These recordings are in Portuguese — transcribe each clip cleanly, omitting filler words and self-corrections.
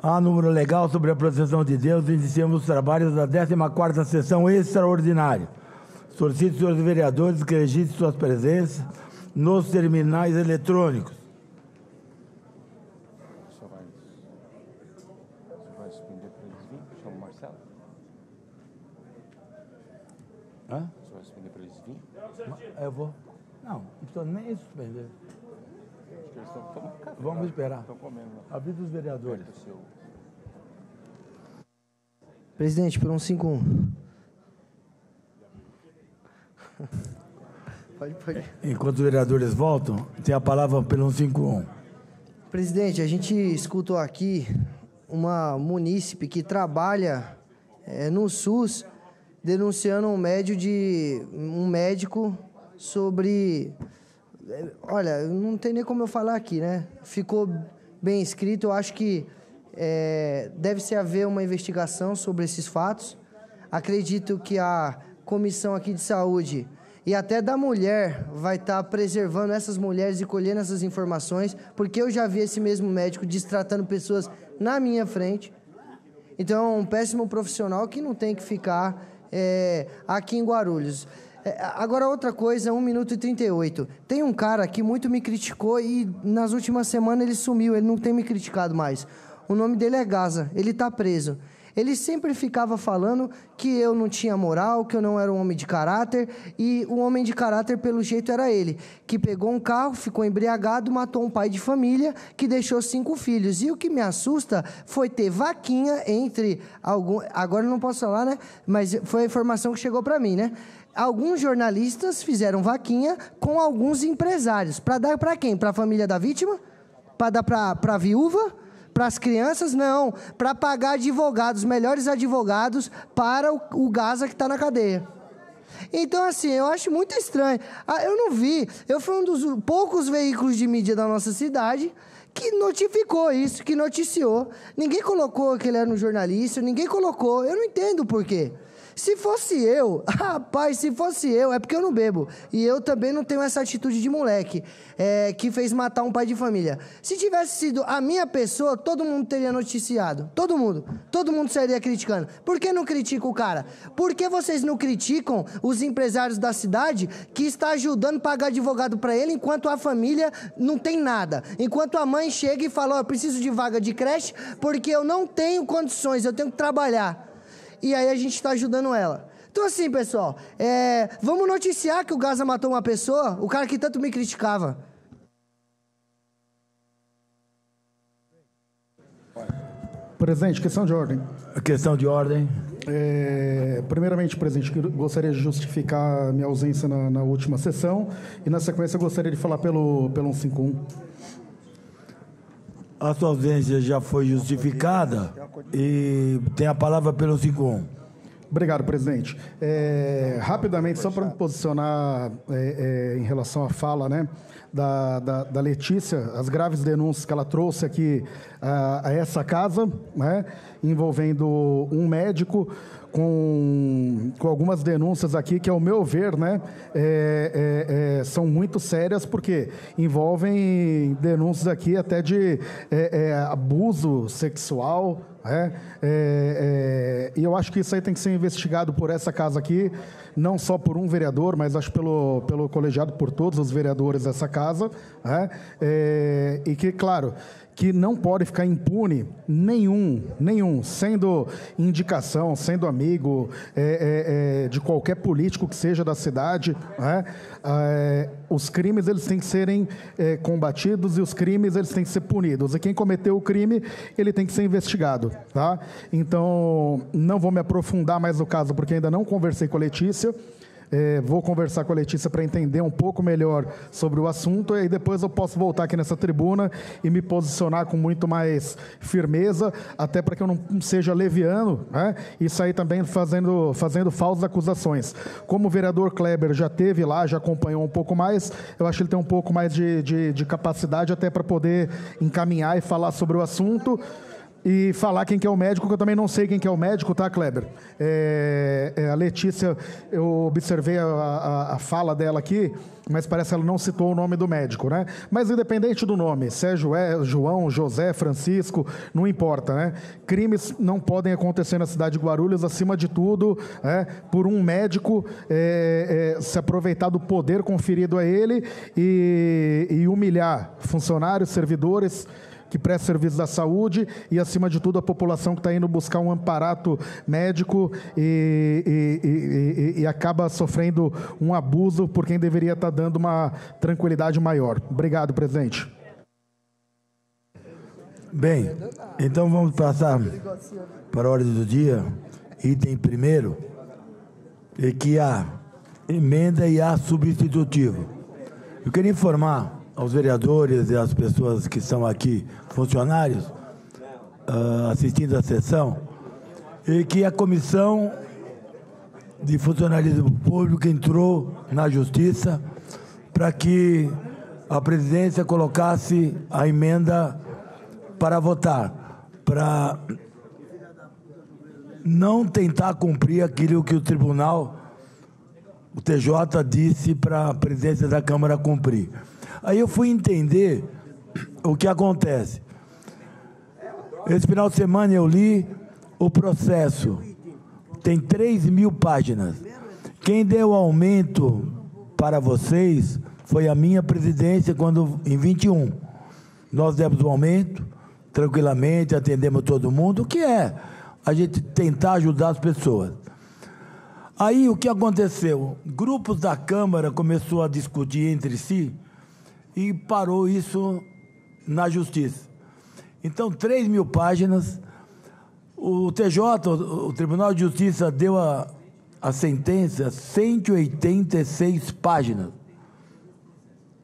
Há número legal sobre a proteção de Deus, iniciamos os trabalhos da 14ª sessão extraordinária. Solicito, senhores vereadores, que registrem suas presenças nos terminais eletrônicos. O senhor vai suspender para eles virem? Chama o Marcelo. Hã? O senhor vai suspender para eles virem? Eu vou. Não precisa nem suspender. Acho que eles estão tomando café. Vamos esperar. Estão comendo. Avisa os vereadores. Presidente, por 151. Pode. Enquanto os vereadores voltam, tem a palavra pelo 151. Presidente, a gente escutou aqui uma munícipe que trabalha no SUS denunciando um médico sobre... Olha, não tem nem como eu falar aqui, né? Ficou bem escrito, eu acho que deve-se haver uma investigação sobre esses fatos. Acredito que a comissão aqui de saúde e até da mulher vai estar preservando essas mulheres e colhendo essas informações, porque eu já vi esse mesmo médico destratando pessoas na minha frente. Então, é um péssimo profissional que não tem que ficar aqui em Guarulhos. Agora, outra coisa, 1 minuto e 38. Tem um cara que muito me criticou e nas últimas semanas ele sumiu, ele não tem me criticado mais. O nome dele é Gaza, ele está preso. Ele sempre ficava falando que eu não tinha moral, que eu não era um homem de caráter, e o homem de caráter, pelo jeito, era ele, que pegou um carro, ficou embriagado, matou um pai de família, que deixou 5 filhos. E o que me assusta foi ter vaquinha entre alguns... Agora eu não posso falar, né? Mas foi a informação que chegou para mim, né? Alguns jornalistas fizeram vaquinha com alguns empresários. Para dar para quem? Para a família da vítima? Para dar para a viúva? Para as crianças? Não. Para pagar advogados, melhores advogados para o Gaza que está na cadeia. Então, assim, eu acho muito estranho. Eu não vi. Eu fui um dos poucos veículos de mídia da nossa cidade que notificou isso, que noticiou. Ninguém colocou que ele era um jornalista, ninguém colocou. Eu não entendo o porquê. Se fosse eu, rapaz, se fosse eu, é porque eu não bebo. E eu também não tenho essa atitude de moleque que fez matar um pai de família. Se tivesse sido a minha pessoa, todo mundo teria noticiado. Todo mundo sairia criticando. Por que não critica o cara? Por que vocês não criticam os empresários da cidade que está ajudando a pagar advogado para ele, enquanto a família não tem nada? Enquanto a mãe chega e fala, eu preciso de vaga de creche porque eu não tenho condições, eu tenho que trabalhar. E aí a gente está ajudando ela. Então assim, pessoal, vamos noticiar que o Gaza matou uma pessoa, o cara que tanto me criticava. Presidente, questão de ordem. Questão de ordem. Primeiramente, presidente, gostaria de justificar a minha ausência na última sessão e, na sequência, gostaria de falar pelo 151. A sua ausência já foi justificada e tem a palavra pelo 151. Obrigado, presidente. Rapidamente, só para me posicionar em relação à fala, né, da Letícia, as graves denúncias que ela trouxe aqui a essa casa, né, envolvendo um médico, com algumas denúncias aqui que, ao meu ver, né, são muito sérias, porque envolvem denúncias aqui até de abuso sexual, e eu acho que isso aí tem que ser investigado por essa casa aqui, não só por um vereador, mas acho pelo colegiado, por todos os vereadores dessa casa, e que, claro, que não pode ficar impune nenhum, sendo indicação, sendo amigo de qualquer político que seja da cidade, os crimes eles têm que serem combatidos e os crimes eles têm que ser punidos. E quem cometeu o crime, ele tem que ser investigado, tá? Então, não vou me aprofundar mais no caso, porque ainda não conversei com a Letícia. Vou conversar com a Letícia para entender um pouco melhor sobre o assunto e depois eu posso voltar aqui nessa tribuna e me posicionar com muito mais firmeza, até para que eu não seja leviano, né? E sair também fazendo falsas acusações. Como o vereador Kleber já teve lá, já acompanhou um pouco mais, eu acho que ele tem um pouco mais de capacidade até para poder encaminhar e falar sobre o assunto. e falar quem que é o médico, que eu também não sei quem que é o médico, tá, Kleber? A Letícia, eu observei a fala dela aqui, mas parece que ela não citou o nome do médico, né? Mas independente do nome, se é João, José, Francisco, não importa, né? Crimes não podem acontecer na cidade de Guarulhos, acima de tudo, por um médico se aproveitar do poder conferido a ele e humilhar funcionários, servidores que presta serviços da saúde e, acima de tudo, a população que está indo buscar um amparato médico e acaba sofrendo um abuso por quem deveria estar dando uma tranquilidade maior. Obrigado, presidente. Bem, então vamos passar para a ordem do dia, item primeiro, e que há emenda e há substitutivo. Eu queria informar aos vereadores e às pessoas que estão aqui, funcionários, assistindo à sessão, e que a Comissão de Funcionalismo Público entrou na Justiça para que a presidência colocasse a emenda para votar, para não tentar cumprir aquilo que o tribunal, o TJ, disse para a presidência da Câmara cumprir. Aí eu fui entender o que acontece. Esse final de semana eu li o processo. Tem 3.000 páginas. Quem deu aumento para vocês foi a minha presidência quando, em 21. Nós demos o aumento, tranquilamente, atendemos todo mundo, o que é a gente tentar ajudar as pessoas. Aí o que aconteceu? Grupos da Câmara começaram a discutir entre si e parou isso na Justiça. Então, 3.000 páginas, o TJ, o Tribunal de Justiça, deu a sentença, 186 páginas.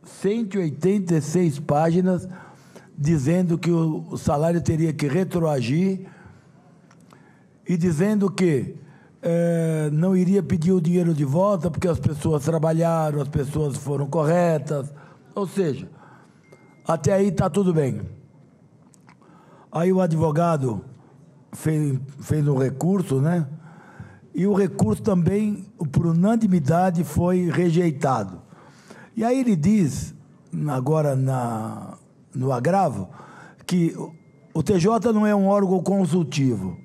186 páginas, dizendo que o salário teria que retroagir e dizendo que não iria pedir o dinheiro de volta porque as pessoas trabalharam, as pessoas foram corretas. Ou seja, até aí está tudo bem. Aí o advogado fez um recurso, né? E o recurso também, por unanimidade, foi rejeitado. E aí ele diz, agora no agravo, que o TJ não é um órgão consultivo.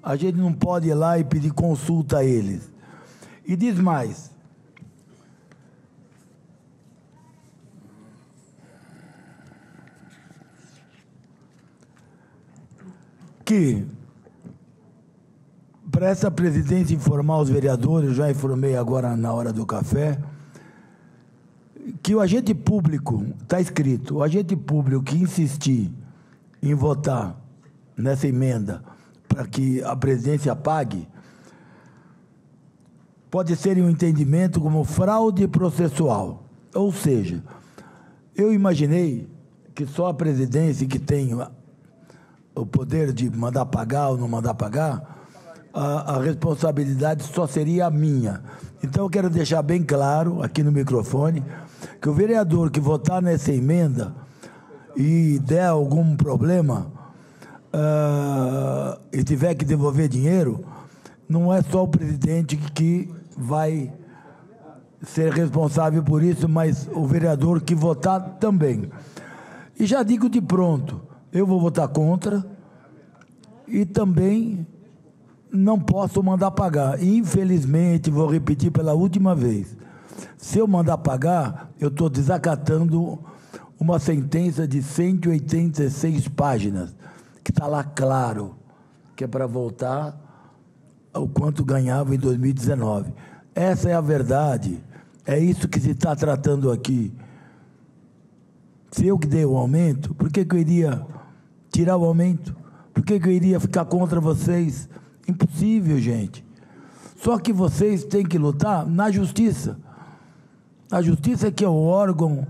A gente não pode ir lá e pedir consulta a eles. E diz mais: que, para essa presidência informar os vereadores, já informei agora na hora do café, que o agente público, está escrito, o agente público que insistir em votar nessa emenda para que a presidência pague, pode ser um entendimento como fraude processual. Ou seja, eu imaginei que só a presidência que tem o poder de mandar pagar ou não mandar pagar, a responsabilidade só seria a minha. Então eu quero deixar bem claro aqui no microfone que o vereador que votar nessa emenda e der algum problema e tiver que devolver dinheiro, não é só o presidente que vai ser responsável por isso, mas o vereador que votar também. E já digo de pronto, eu vou votar contra e também não posso mandar pagar. Infelizmente, vou repetir pela última vez, se eu mandar pagar, eu estou desacatando uma sentença de 186 páginas, que está lá claro, que é para voltar ao quanto ganhava em 2019. Essa é a verdade, é isso que se está tratando aqui. Se eu que dei o aumento, por que eu iria tirar o aumento? Por que eu iria ficar contra vocês? Impossível, gente. Só que vocês têm que lutar na justiça. A justiça que é o órgão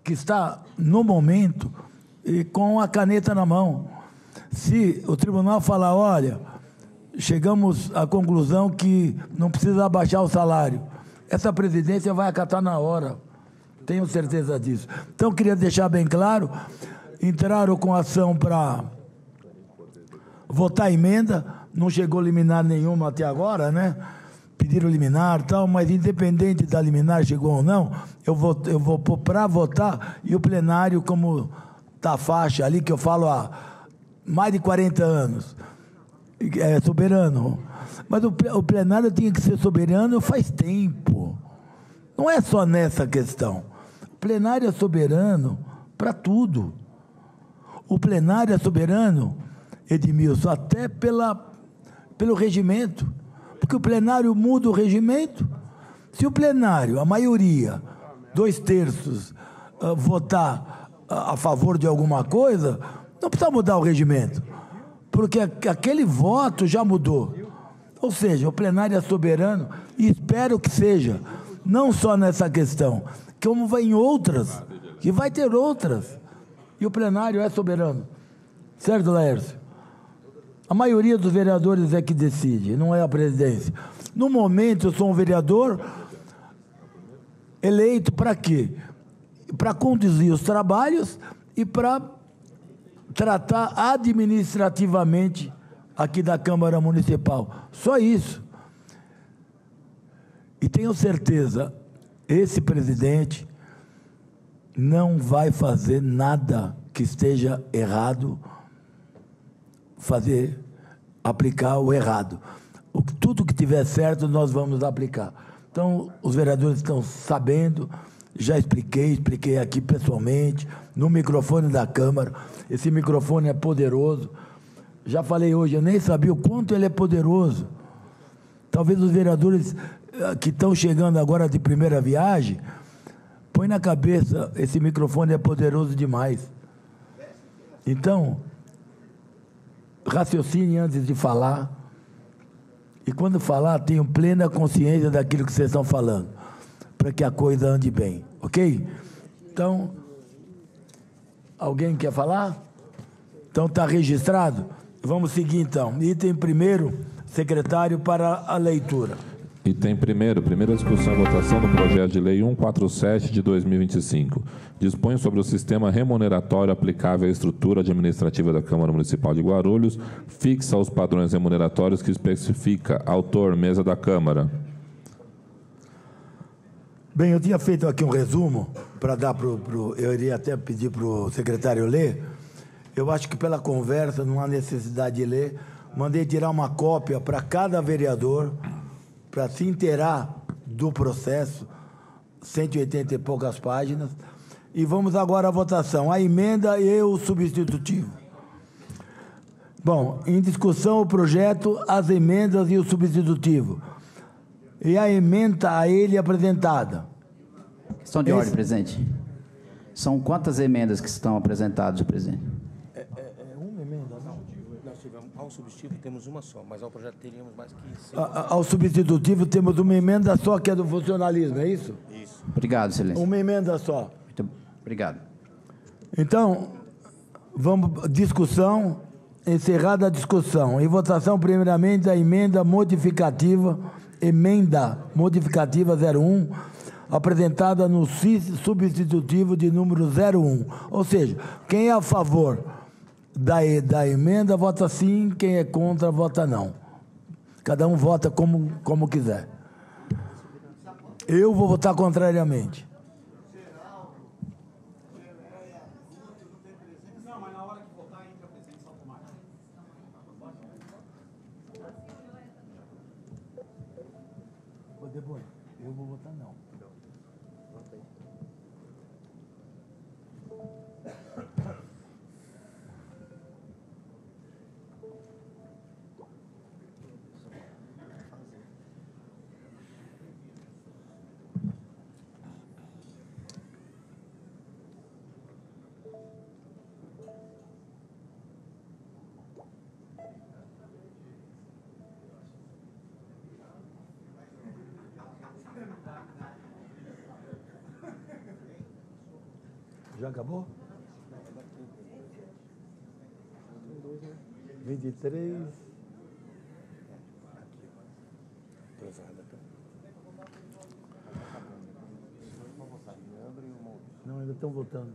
que está, no momento, com a caneta na mão. Se o tribunal falar, olha, chegamos à conclusão que não precisa abaixar o salário, essa presidência vai acatar na hora. Tenho certeza disso. Então, queria deixar bem claro, entraram com ação para votar a emenda, não chegou liminar nenhuma até agora, né? Pediram liminar e tal, mas independente da liminar chegou ou não, eu vou pôr para votar, e o plenário, como está a faixa ali, que eu falo há mais de 40 anos, é soberano. Mas o plenário tinha que ser soberano faz tempo. Não é só nessa questão. O plenário é soberano para tudo. O plenário é soberano, Edmilson, até pelo regimento. Porque o plenário muda o regimento. Se o plenário, a maioria, 2/3, votar a favor de alguma coisa, não precisa mudar o regimento. Porque aquele voto já mudou. Ou seja, o plenário é soberano, e espero que seja, não só nessa questão, como vai em outras, que vai ter outras. E o plenário é soberano. Certo, Laércio? A maioria dos vereadores é que decide, não é a presidência. No momento, eu sou um vereador eleito para quê? Para conduzir os trabalhos e para tratar administrativamente aqui da Câmara Municipal. Só isso. E tenho certeza, esse presidente não vai fazer nada que esteja errado, aplicar o errado. Tudo que tiver certo, nós vamos aplicar. Então, os vereadores estão sabendo, já expliquei aqui pessoalmente, no microfone da Câmara. Esse microfone é poderoso. Já falei hoje, eu nem sabia o quanto ele é poderoso. Talvez os vereadores que estão chegando agora de primeira viagem, põe na cabeça, esse microfone é poderoso demais. Então, raciocine antes de falar, e quando falar, tenham plena consciência daquilo que vocês estão falando, para que a coisa ande bem, ok? Então, alguém quer falar? Então, está registrado? Vamos seguir, então. Item primeiro, secretário, para a leitura. Item primeira discussão e votação do projeto de lei 147 de 2025. Dispõe sobre o sistema remuneratório aplicável à estrutura administrativa da Câmara Municipal de Guarulhos, fixa os padrões remuneratórios que especifica. Autor, mesa da Câmara. Bem, eu tinha feito aqui um resumo para dar eu iria até pedir para o secretário ler. Eu acho que pela conversa não há necessidade de ler. Mandei tirar uma cópia para cada vereador, para se inteirar do processo, 180 e poucas páginas. E vamos agora à votação. A emenda e o substitutivo. Bom, em discussão o projeto, as emendas e o substitutivo. E a emenda a ele apresentada. Questão de ordem, presidente. São quantas emendas que estão apresentadas, presidente? Uma emenda, não? Nós tivemos, ao substitutivo temos uma só, mas ao projeto teríamos mais que 5. Ao substitutivo temos uma emenda só, que é do funcionalismo, é isso? Isso. Obrigado, excelência. Uma emenda só. Muito obrigado. Então, vamos, discussão, encerrada a discussão. Em votação, primeiramente, a emenda modificativa 01, apresentada no substitutivo de número 01. Ou seja, quem é a favor da emenda, vota sim, quem é contra, vota não. Cada um vota como quiser. Eu vou votar contrariamente. Depois, eu vou votar não. Já acabou? 23. Não, ainda estão votando.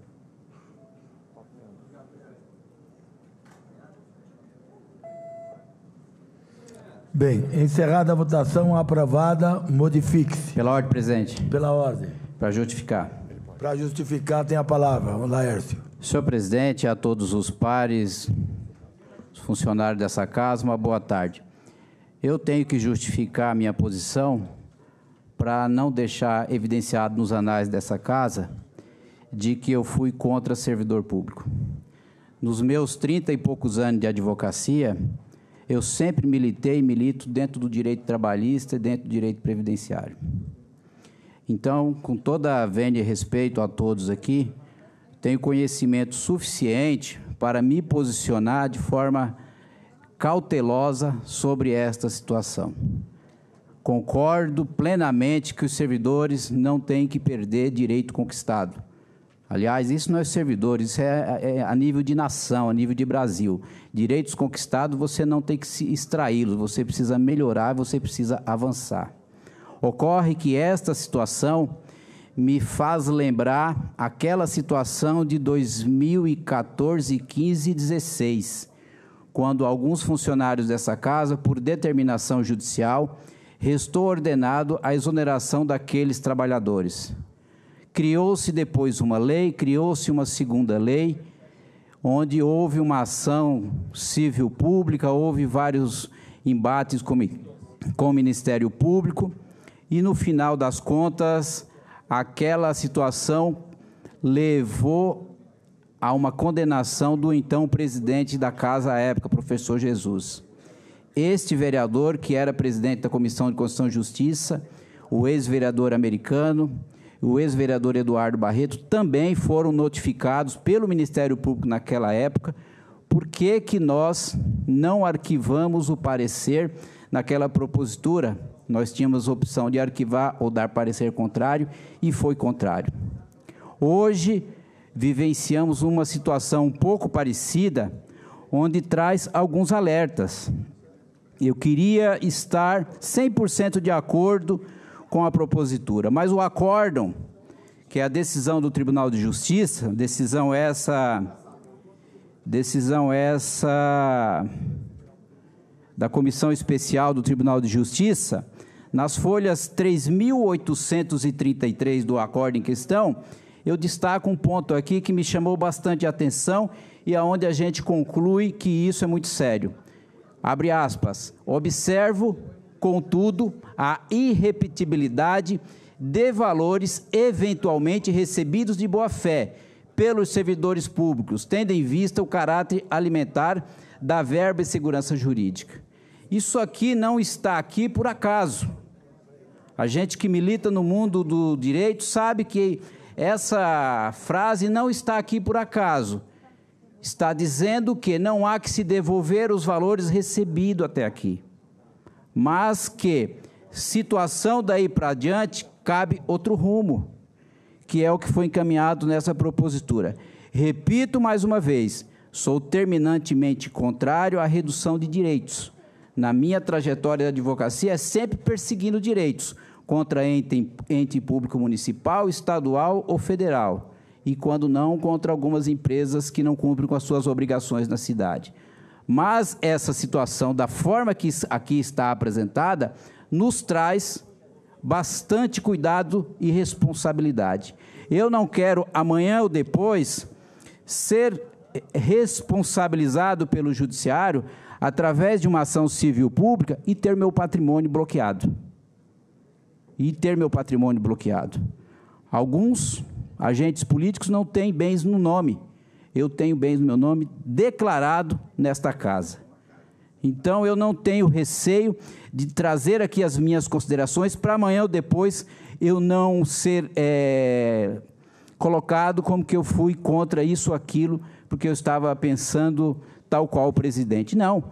Bem, encerrada a votação, aprovada, modifique-se. Pela ordem, presidente. Pela ordem. Para justificar. Para justificar, tem a palavra. O Laércio. Senhor presidente, a todos os pares, os funcionários dessa casa, uma boa tarde. Eu tenho que justificar a minha posição para não deixar evidenciado nos anais dessa casa de que eu fui contra servidor público. Nos meus 30 e poucos anos de advocacia, eu sempre militei e milito dentro do direito trabalhista e dentro do direito previdenciário. Então, com toda a vênia e respeito a todos aqui, tenho conhecimento suficiente para me posicionar de forma cautelosa sobre esta situação. Concordo plenamente que os servidores não têm que perder direito conquistado. Aliás, isso não é servidores, isso é a nível de nação, a nível de Brasil. Direitos conquistados, você não tem que se extraí-los, você precisa melhorar, você precisa avançar. Ocorre que esta situação me faz lembrar aquela situação de 2014, 15 e 16, quando alguns funcionários dessa casa, por determinação judicial, restou ordenado a exoneração daqueles trabalhadores. Criou-se depois uma lei, criou-se uma segunda lei, onde houve uma ação civil pública, houve vários embates com o Ministério Público, e no final das contas, aquela situação levou a uma condenação do então presidente da casa à época, professor Jesus. Este vereador, que era presidente da Comissão de Constituição e Justiça, o ex-vereador americano, o ex-vereador Eduardo Barreto, também foram notificados pelo Ministério Público naquela época, por que nós não arquivamos o parecer naquela propositura. Nós tínhamos a opção de arquivar ou dar parecer contrário, e foi contrário. Hoje, vivenciamos uma situação um pouco parecida, onde traz alguns alertas. Eu queria estar 100% de acordo com a propositura, mas o acórdão, que é a decisão do Tribunal de Justiça, decisão essa da Comissão Especial do Tribunal de Justiça, nas folhas 3.833 do acórdão em questão, eu destaco um ponto aqui que me chamou bastante atenção e aonde a gente conclui que isso é muito sério. Abre aspas, observo, contudo, a irrepetibilidade de valores eventualmente recebidos de boa-fé pelos servidores públicos, tendo em vista o caráter alimentar da verba e segurança jurídica. Isso aqui não está aqui por acaso. A gente que milita no mundo do direito sabe que essa frase não está aqui por acaso. Está dizendo que não há que se devolver os valores recebidos até aqui, mas que, situação daí para adiante, cabe outro rumo, que é o que foi encaminhado nessa propositura. Repito mais uma vez, sou terminantemente contrário à redução de direitos. Na minha trajetória de advocacia, é sempre perseguindo direitos contra ente público municipal, estadual ou federal, e quando não, contra algumas empresas que não cumprem com as suas obrigações na cidade. Mas essa situação, da forma que aqui está apresentada, nos traz bastante cuidado e responsabilidade. Eu não quero, amanhã ou depois, ser responsabilizado pelo judiciário através de uma ação civil pública e ter meu patrimônio bloqueado. Alguns agentes políticos não têm bens no nome. Eu tenho bens no meu nome declarado nesta casa. Então, eu não tenho receio de trazer aqui as minhas considerações para amanhã ou depois eu não ser colocado como que eu fui contra isso ou aquilo, porque eu estava pensando tal qual o presidente. Não.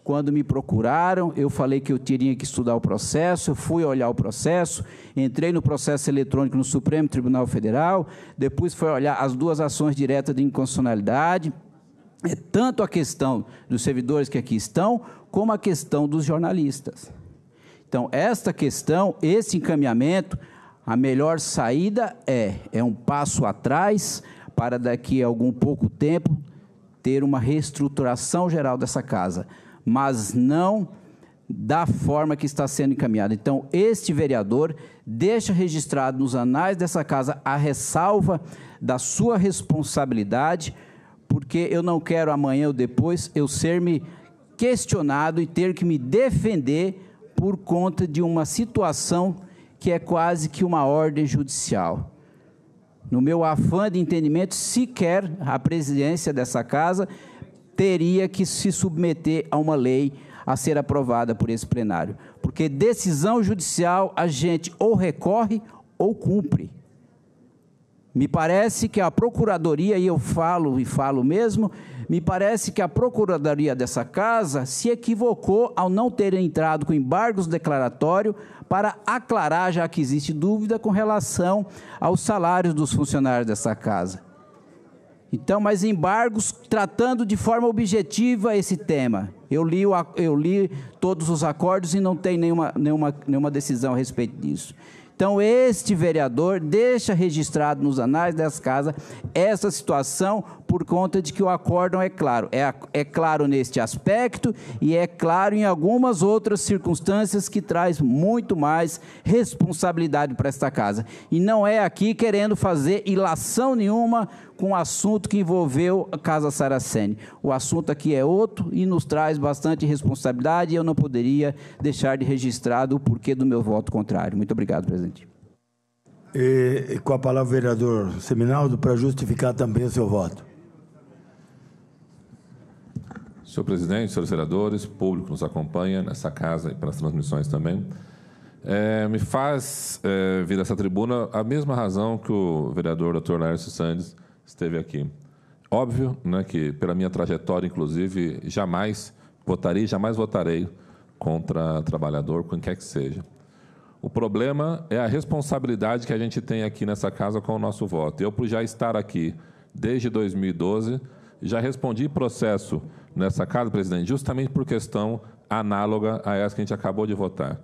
Quando me procuraram, eu falei que eu teria que estudar o processo, eu fui olhar o processo, entrei no processo eletrônico no Supremo Tribunal Federal, depois fui olhar as duas ações diretas de inconstitucionalidade, tanto a questão dos servidores que aqui estão, como a questão dos jornalistas. Então, esta questão, esse encaminhamento, a melhor saída é um passo atrás para daqui a algum pouco tempo ter uma reestruturação geral dessa casa, mas não da forma que está sendo encaminhada. Então, este vereador deixa registrado nos anais dessa casa a ressalva da sua responsabilidade, porque eu não quero amanhã ou depois eu ser-me questionado e ter que me defender por conta de uma situação que é quase que uma ordem judicial. No meu afã de entendimento, sequer a presidência dessa casa teria que se submeter a uma lei a ser aprovada por esse plenário. Porque decisão judicial a gente ou recorre ou cumpre. Me parece que a Procuradoria, e eu falo e falo mesmo, me parece que a Procuradoria dessa casa se equivocou ao não ter entrado com embargos declaratórios para aclarar, já que existe dúvida, com relação aos salários dos funcionários dessa casa. Então, mas embargos tratando de forma objetiva esse tema. Eu li todos os acordos e não tem nenhuma decisão a respeito disso. Então, este vereador deixa registrado nos anais dessa casa essa situação por conta de que o acórdão é claro. É claro neste aspecto e é claro em algumas outras circunstâncias que traz muito mais responsabilidade para esta casa. E não é aqui querendo fazer ilação nenhuma com o assunto que envolveu a Casa Saraceni. O assunto aqui é outro e nos traz bastante responsabilidade e eu não poderia deixar de registrado o porquê do meu voto contrário. Muito obrigado, presidente. E com a palavra o vereador Seminaldo para justificar também o seu voto. Senhor presidente, senhores vereadores, público que nos acompanha nessa casa e pelas transmissões também, me faz vir a essa tribuna a mesma razão que o vereador Dr. Laércio Sandes esteve aqui. Óbvio, né, que pela minha trajetória, inclusive, jamais votarei contra trabalhador, quem quer que seja. O problema é a responsabilidade que a gente tem aqui nessa casa com o nosso voto. Eu, por já estar aqui desde 2012, já respondi processo nessa casa, presidente, justamente por questão análoga a essa que a gente acabou de votar.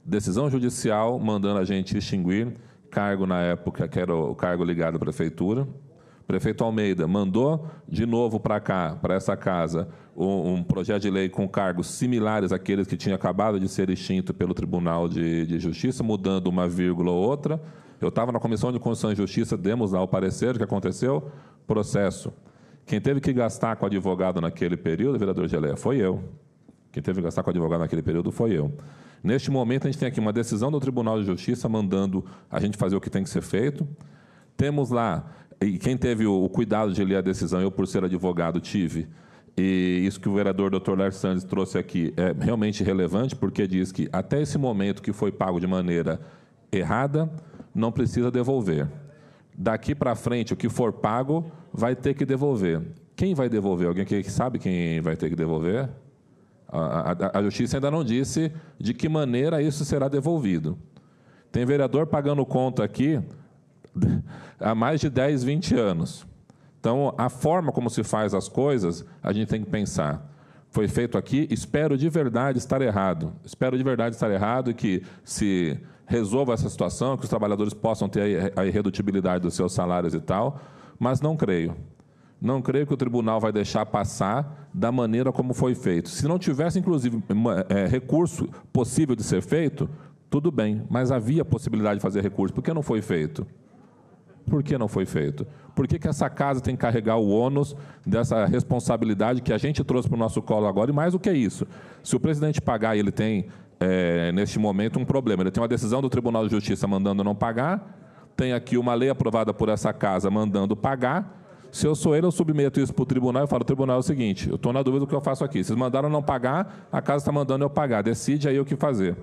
Decisão judicial mandando a gente extinguir cargo na época, que era o cargo ligado à prefeitura. O prefeito Almeida mandou de novo para cá, para essa casa, um projeto de lei com cargos similares àqueles que tinha acabado de ser extinto pelo Tribunal de Justiça, mudando uma vírgula ou outra. Eu estava na Comissão de Constituição e Justiça, demos lá o parecer, o que aconteceu? Processo. Quem teve que gastar com advogado naquele período, vereador Geleia, foi eu. Quem teve que gastar com advogado naquele período foi eu. Neste momento, a gente tem aqui uma decisão do Tribunal de Justiça mandando a gente fazer o que tem que ser feito. Temos lá, e quem teve o cuidado de ler a decisão, eu, por ser advogado, tive, e isso que o vereador Dr. Laércio Sandes trouxe aqui é realmente relevante, porque diz que até esse momento que foi pago de maneira errada, não precisa devolver. Daqui para frente, o que for pago, vai ter que devolver. Quem vai devolver? Alguém que sabe quem vai ter que devolver? A Justiça ainda não disse de que maneira isso será devolvido. Tem vereador pagando conta aqui há mais de 10, 20 anos. Então, a forma como se faz as coisas, a gente tem que pensar. Foi feito aqui, espero de verdade estar errado. Espero de verdade estar errado e que se resolva essa situação, que os trabalhadores possam ter a irredutibilidade dos seus salários e tal, mas não creio. Não creio que o tribunal vai deixar passar da maneira como foi feito. Se não tivesse, inclusive, recurso possível de ser feito, tudo bem, mas havia possibilidade de fazer recurso. Por que não foi feito? Por que não foi feito? Por que essa casa tem que carregar o ônus dessa responsabilidade que a gente trouxe para o nosso colo agora? E mais do que isso, se o presidente pagar, ele tem, neste momento, um problema. Ele tem uma decisão do Tribunal de Justiça mandando não pagar, tem aqui uma lei aprovada por essa casa mandando pagar. Se eu sou ele, eu submeto isso para o tribunal e falo, tribunal é o seguinte, eu estou na dúvida do que eu faço aqui. Vocês mandaram não pagar, a casa está mandando eu pagar. Decide aí o que fazer.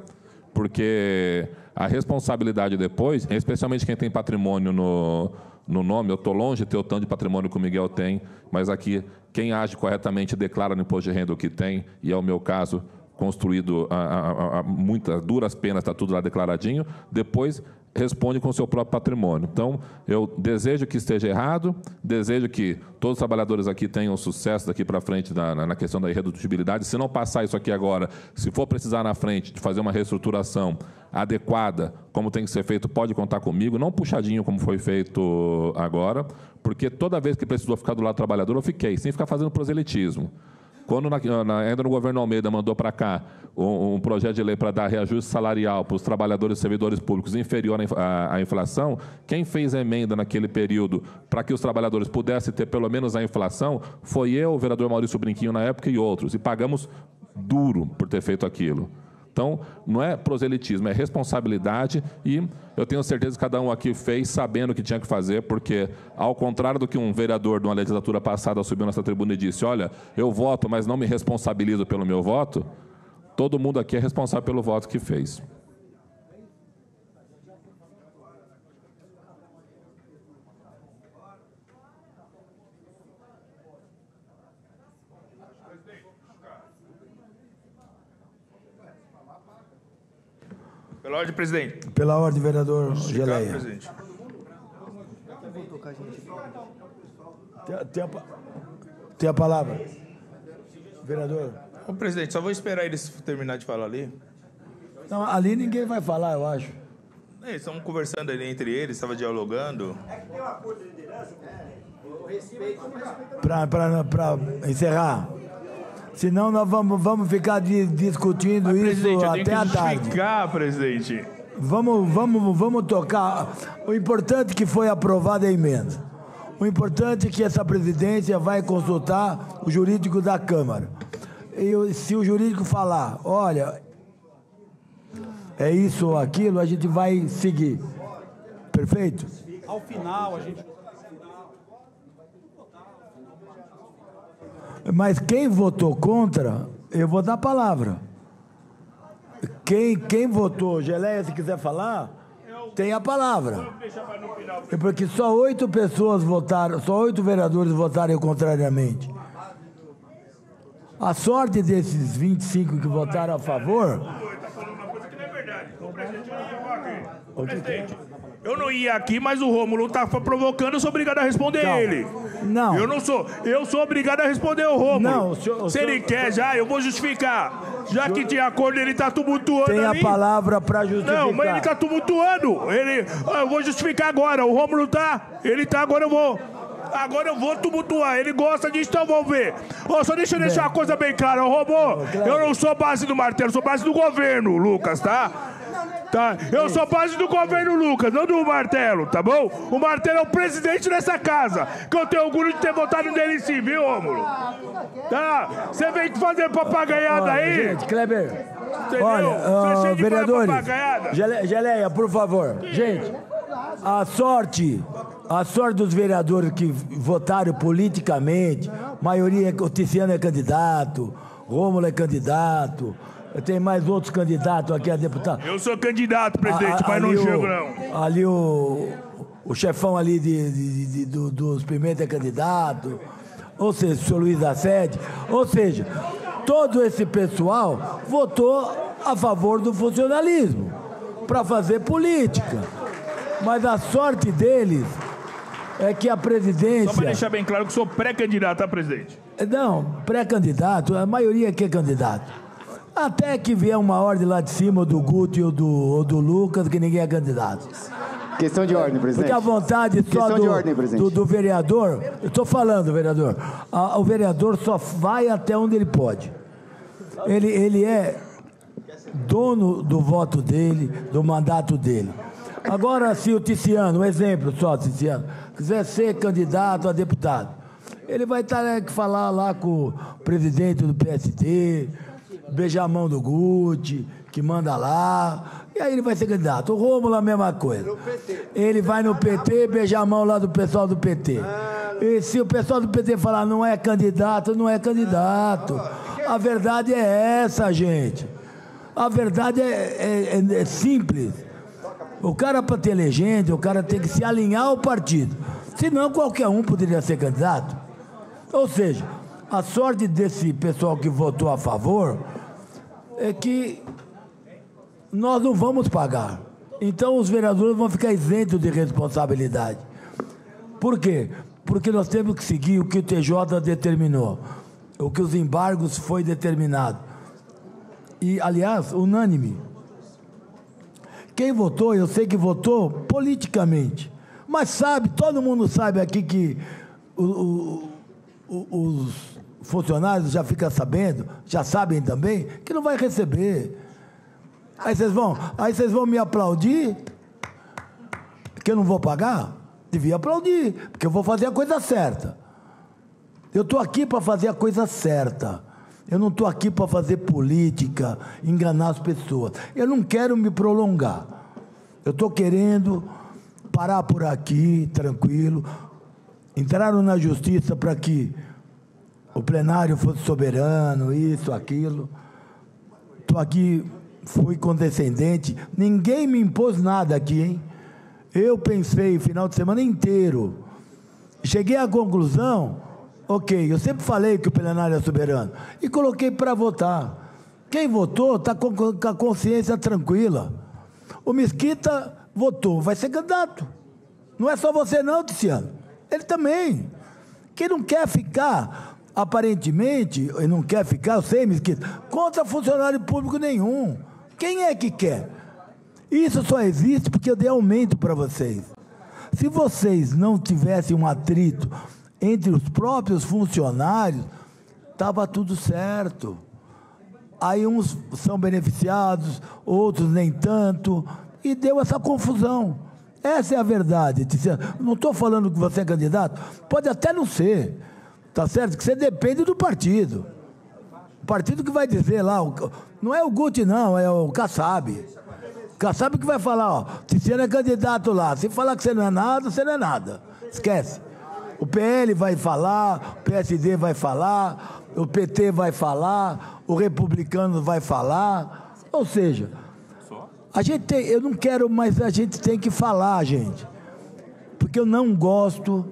Porque a responsabilidade depois, especialmente quem tem patrimônio no nome, eu estou longe de ter o tanto de patrimônio que o Miguel tem, mas aqui, quem age corretamente declara no imposto de renda o que tem, e é o meu caso, construído a muitas duras penas, está tudo lá declaradinho, depois responde com o seu próprio patrimônio. Então, eu desejo que esteja errado, desejo que todos os trabalhadores aqui tenham sucesso daqui para frente na questão da irredutibilidade. Se não passar isso aqui agora, se for precisar na frente de fazer uma reestruturação adequada, como tem que ser feito, pode contar comigo, não puxadinho como foi feito agora, porque toda vez que precisou ficar do lado do trabalhador, eu fiquei, sem ficar fazendo proselitismo. Quando ainda no governo Almeida mandou para cá um projeto de lei para dar reajuste salarial para os trabalhadores e servidores públicos inferior à inflação, quem fez a emenda naquele período para que os trabalhadores pudessem ter pelo menos a inflação foi eu, o vereador Maurício Brinquinho na época e outros, e pagamos duro por ter feito aquilo. Então, não é proselitismo, é responsabilidade e eu tenho certeza que cada um aqui fez sabendo o que tinha que fazer, porque, ao contrário do que um vereador de uma legislatura passada subiu nessa tribuna e disse, olha, eu voto, mas não me responsabilizo pelo meu voto, todo mundo aqui é responsável pelo voto que fez. Pela ordem, presidente. Pela ordem, vereador Geleia. Presidente. Tem a palavra. Vereador. Ô, presidente, só vou esperar eles terminar de falar ali. Não, ali ninguém vai falar, eu acho. Eles estão conversando ali entre eles, estavam dialogando. Para encerrar. Senão nós vamos ficar discutindo isso até a tarde. Presidente. Vamos tocar. O importante é que foi aprovada a emenda. O importante é que essa presidência vai consultar o jurídico da Câmara. E se o jurídico falar, olha, é isso ou aquilo, a gente vai seguir. Perfeito? Ao final, a gente... Mas quem votou contra, eu vou dar a palavra. Quem votou, Geleia, se quiser falar, tem a palavra. É porque só 8 pessoas votaram, só 8 vereadores votaram contrariamente. A sorte desses 25 que votaram a favor... Presidente, eu não ia aqui, mas o Rômulo está provocando, eu sou obrigado a responder ele. Não. Eu sou obrigado a responder o Rômulo. Não, se ele quer já, eu vou justificar. Já que de acordo ele está tumultuando tem ali. a palavra para justificar. Não, mas ele está tumultuando. Eu vou justificar agora. O Rômulo tá. Ele tá, agora eu vou tumultuar. Ele gosta disso, então vamos ver. Só deixa eu deixar uma coisa bem clara. Robô, eu não sou base do Martelo, sou base do governo, Lucas, tá? Eu sou base do governo, Lucas, não do Martelo, tá bom? O Martelo é o presidente dessa casa, que eu tenho orgulho de ter votado nele sim, viu, Rômulo? Tá? Você vem fazer papagaiada aí? Gente, Kleber, entendeu? olha, vereadores, Geleia, por favor. Gente, a sorte dos vereadores que votaram politicamente, maioria, o Tiziano é candidato, Rômulo é candidato, tem mais outros candidatos aqui a deputado. Eu sou candidato, presidente, mas não chego, não. Ali o chefão ali dos Pimenta é candidato, ou seja, o senhor Luiz da Sede, ou seja, todo esse pessoal votou a favor do funcionalismo, para fazer política. Mas a sorte deles é que a presidência... Só para deixar bem claro que sou pré-candidato, tá, presidente? Não, pré-candidato, a maioria que é candidato. Até que vier uma ordem lá de cima do Guto ou do Lucas, que ninguém é candidato. Questão de ordem, presidente. Porque a vontade só do vereador... Eu estou falando, vereador. O vereador só vai até onde ele pode. Ele é dono do voto dele, do mandato dele. Agora, se o Tiziano, um exemplo só, Tiziano, quiser ser candidato a deputado, ele vai estar que falar lá com o presidente do PSD, beijar a mão do Guti, que manda lá, e aí ele vai ser candidato. O Rômulo a mesma coisa. Ele vai no PT, beijar a mão lá do pessoal do PT. E se o pessoal do PT falar não é candidato, não é candidato. A verdade é essa, gente. A verdade é simples. O cara, para ter legenda, o cara tem que se alinhar ao partido. Senão, qualquer um poderia ser candidato. Ou seja, a sorte desse pessoal que votou a favor é que nós não vamos pagar. Então, os vereadores vão ficar isentos de responsabilidade. Por quê? Porque nós temos que seguir o que o TJ determinou, o que os embargos foi determinado. E, aliás, unânime. Quem votou, eu sei que votou politicamente, mas sabe, todo mundo sabe aqui que os funcionários já ficam sabendo, já sabem também, que não vai receber. Aí vocês vão me aplaudir, que eu não vou pagar? Devia aplaudir, porque eu vou fazer a coisa certa. Eu estou aqui para fazer a coisa certa. Eu não estou aqui para fazer política, enganar as pessoas. Eu não quero me prolongar. Eu estou querendo parar por aqui, tranquilo. Entraram na justiça para que o plenário fosse soberano, isso, aquilo. Estou aqui, fui condescendente. Ninguém me impôs nada aqui, hein? Eu pensei o final de semana inteiro. Cheguei à conclusão, ok, eu sempre falei que o plenário é soberano. E coloquei para votar. Quem votou está com a consciência tranquila. O Mesquita votou, vai ser candidato. Não é só você não, Tiziano. Ele também. Quem não quer ficar, aparentemente, e não quer ficar, eu sei, Mesquita, contra funcionário público nenhum. Quem é que quer? Isso só existe porque eu dei aumento para vocês. Se vocês não tivessem um atrito entre os próprios funcionários, estava tudo certo. Aí uns são beneficiados, outros nem tanto, e deu essa confusão. Essa é a verdade. Não estou falando que você é candidato, pode até não ser, tá certo? Que você depende do partido. O partido que vai dizer lá, não é o Guti não, é o Kassab. Kassab que vai falar, ó, se você não é candidato lá, se falar que você não é nada, você não é nada. Esquece. O PL vai falar, o PSD vai falar, o PT vai falar, o Republicano vai falar. Ou seja, a gente tem, eu não quero, mas a gente tem que falar, gente. Porque eu não gosto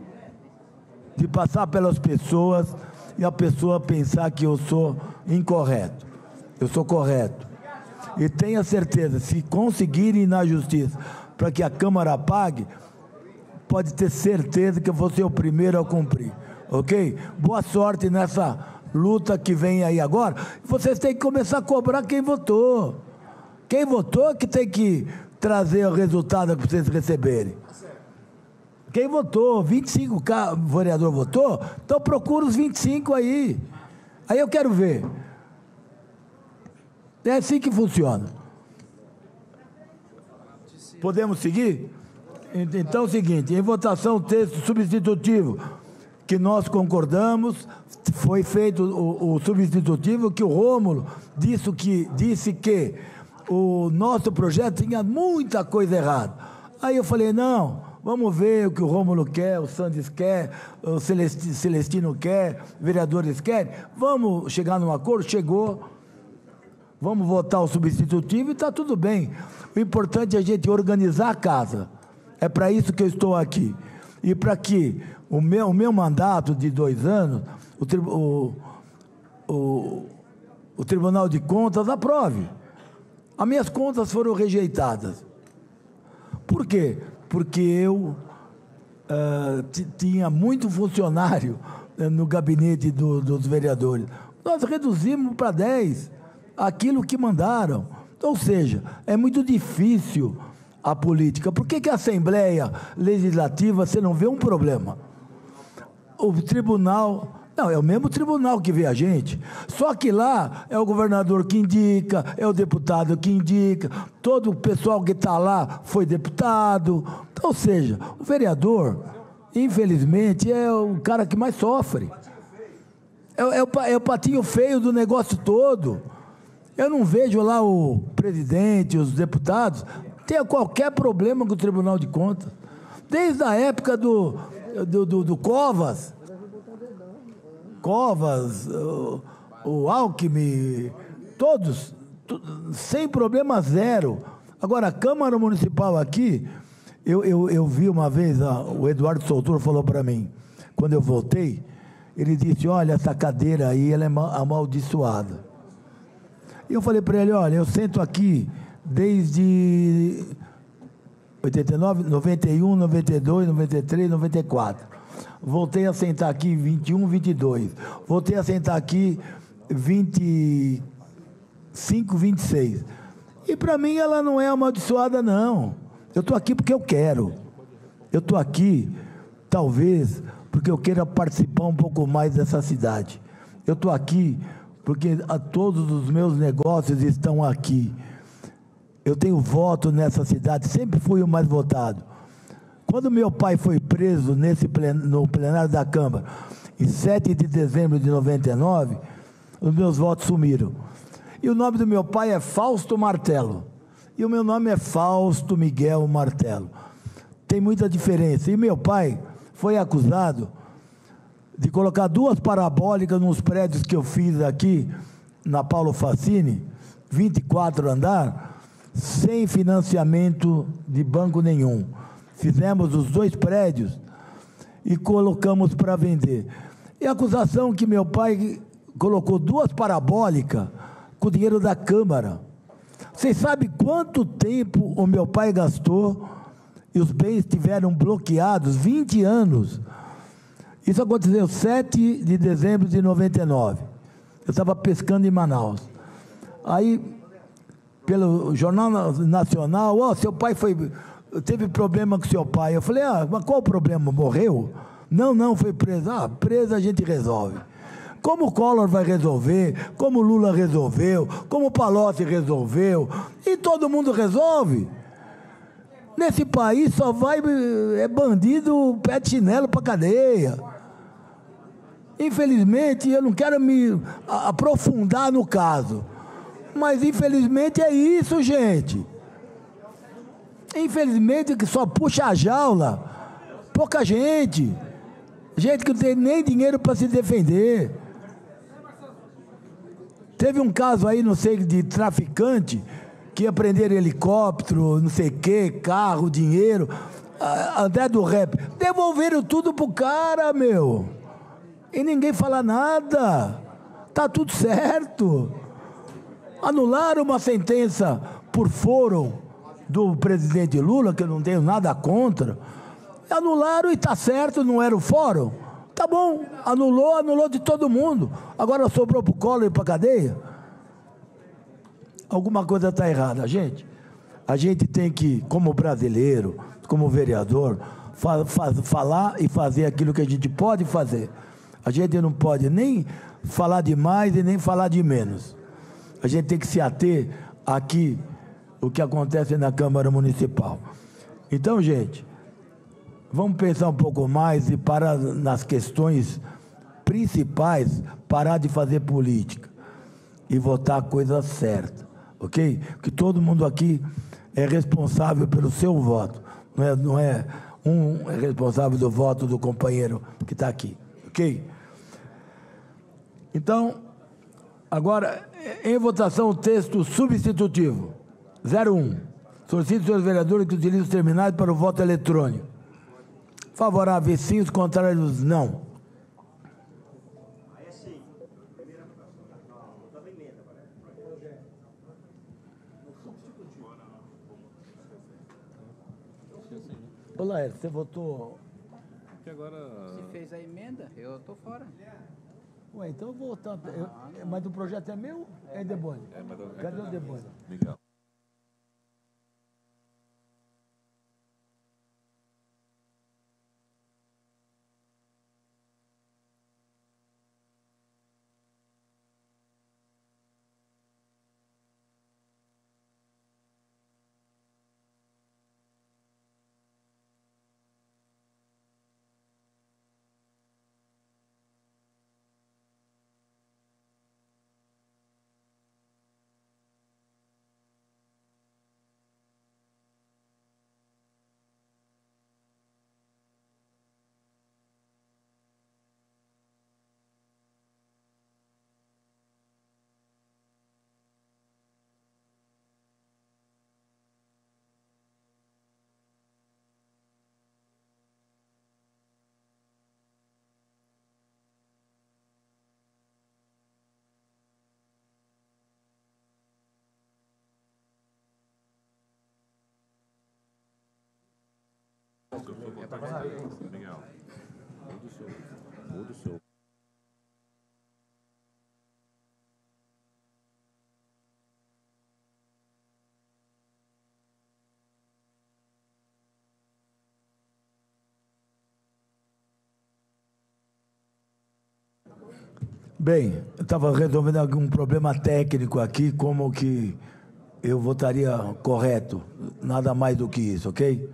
de passar pelas pessoas e a pessoa pensar que eu sou incorreto. Eu sou correto. E tenha certeza, se conseguirem ir na justiça para que a Câmara pague, pode ter certeza que eu vou ser o primeiro a cumprir, ok? Boa sorte nessa luta que vem aí agora. Vocês têm que começar a cobrar quem votou. Quem votou que tem que trazer o resultado para vocês receberem. Quem votou, 25 vereador votou, então procura os 25 aí. Aí eu quero ver. É assim que funciona. Podemos seguir? Então é o seguinte, em votação o texto substitutivo que nós concordamos, foi feito o substitutivo que o Rômulo disse que o nosso projeto tinha muita coisa errada. Aí eu falei, não, vamos ver o que o Rômulo quer, o Sandes quer, o Celestino quer, vereadores querem, vamos chegar num acordo, chegou. Vamos votar o substitutivo e está tudo bem. O importante é a gente organizar a casa. É para isso que eu estou aqui. E para que o meu mandato de 2 anos, o Tribunal de Contas aprove. As minhas contas foram rejeitadas. Por quê? Porque eu tinha muito funcionário no gabinete dos vereadores. Nós reduzimos para 10. Aquilo que mandaram. Ou seja, é muito difícil a política. Por que a Assembleia Legislativa você não vê um problema? O tribunal... Não, é o mesmo tribunal que vê a gente. Só que lá é o governador que indica, é o deputado que indica, todo o pessoal que está lá foi deputado. Ou seja, o vereador, infelizmente, é o cara que mais sofre. É o patinho feio do negócio todo. Eu não vejo lá o presidente, os deputados, ter qualquer problema com o Tribunal de Contas. Desde a época do Covas, o Alckmin, todos, sem problema zero. Agora, a Câmara Municipal aqui, eu vi uma vez, o Eduardo Soutor falou para mim, quando eu voltei, ele disse, olha, essa cadeira aí, ela é amaldiçoada. E eu falei para ele, olha, eu sento aqui desde 89, 91, 92, 93, 94. Voltei a sentar aqui em 21, 22. Voltei a sentar aqui 25, 26. E para mim ela não é amaldiçoada, não. Eu estou aqui porque eu quero. Eu estou aqui, talvez, porque eu queira participar um pouco mais dessa cidade. Eu estou aqui porque todos os meus negócios estão aqui. Eu tenho voto nessa cidade, sempre fui o mais votado. Quando meu pai foi preso no plenário da Câmara, em 7 de dezembro de 99, os meus votos sumiram. E o nome do meu pai é Fausto Martelo. E o meu nome é Fausto Miguel Martelo. Tem muita diferença. E meu pai foi acusado de colocar 2 parabólicas nos prédios que eu fiz aqui, na Paulo Facini, 24 andar, sem financiamento de banco nenhum. Fizemos os 2 prédios e colocamos para vender. E a acusação que meu pai colocou 2 parabólicas com o dinheiro da Câmara. Vocês sabem quanto tempo o meu pai gastou e os bens estiveram bloqueados? 20 anos. Isso aconteceu 7 de dezembro de 99. Eu estava pescando em Manaus. Aí, pelo Jornal Nacional, seu pai teve problema com seu pai. Eu falei, mas qual o problema? Morreu? Não, foi preso. Preso a gente resolve. Como o Collor vai resolver, como o Lula resolveu, como o Palocci resolveu, e todo mundo resolve. Nesse país só vai bandido, pé de chinelo para cadeia. Infelizmente, eu não quero me aprofundar no caso, mas infelizmente é isso, gente. Infelizmente que só puxa a jaula pouca gente que não tem nem dinheiro para se defender. Teve um caso aí, não sei, de traficante que ia prender helicóptero, não sei o que, carro, dinheiro, André do Rap, devolveram tudo pro cara, meu, e ninguém fala nada, tá tudo certo. Anularam uma sentença por foro do presidente Lula, que eu não tenho nada contra, anularam e tá certo, não era o fórum, tá bom, anulou de todo mundo, agora sobrou pro Collor e pra cadeia. Alguma coisa está errada, a gente tem que, como brasileiro, como vereador, falar e fazer aquilo que a gente pode fazer. A gente não pode nem falar de mais e nem falar de menos. A gente tem que se ater aqui o que acontece na Câmara Municipal. Então, gente, vamos pensar um pouco mais e parar nas questões principais, parar de fazer política e votar a coisa certa, ok? Porque todo mundo aqui é responsável pelo seu voto, não é um é responsável do voto do companheiro que está aqui, ok? Então, agora, em votação, o texto substitutivo. 01. Solicito aos senhores vereadores que utilizem os terminais para o voto eletrônico. Favoráveis, sim. Os contrários, não. Ô, Laércio, você votou... Que agora... Se fez a emenda, eu estou fora. Ué, então eu vou votar. Mas o projeto é meu? É Deboni? Cadê o Deboni? Miguel. Miguel, muda o seu. Bem, eu estava resolvendo algum problema técnico aqui, como que eu votaria correto. Nada mais do que isso, ok?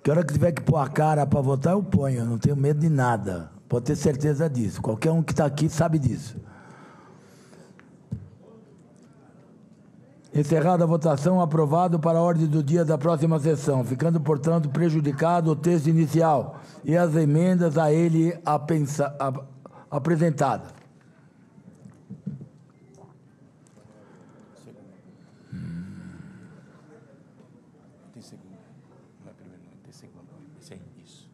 Que hora que tiver que pôr a cara para votar, eu ponho. Eu não tenho medo de nada. Pode ter certeza disso. Qualquer um que está aqui sabe disso. Encerrada a votação, aprovado para a ordem do dia da próxima sessão, ficando, portanto, prejudicado o texto inicial e as emendas a ele apresentadas. Tem segundo. Não é primeiro, não. Tem segundo. Esse aí, isso.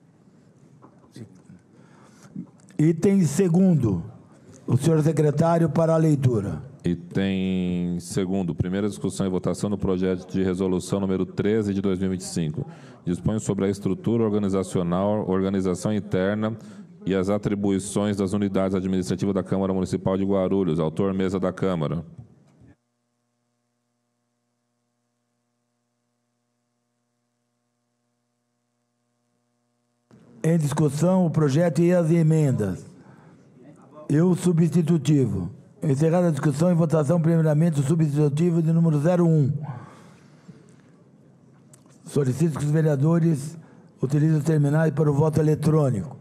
Item segundo. O senhor secretário para a leitura. Item segundo, primeira discussão e votação do projeto de resolução número 13 de 2025. Dispõe sobre a estrutura organizacional, organização interna e as atribuições das unidades administrativas da Câmara Municipal de Guarulhos. Autor, mesa da Câmara. Em discussão, o projeto e as emendas. Eu, substitutivo. Encerrada a discussão e votação, primeiramente, o substitutivo de número 01. Solicito que os vereadores utilizem os terminais para o voto eletrônico.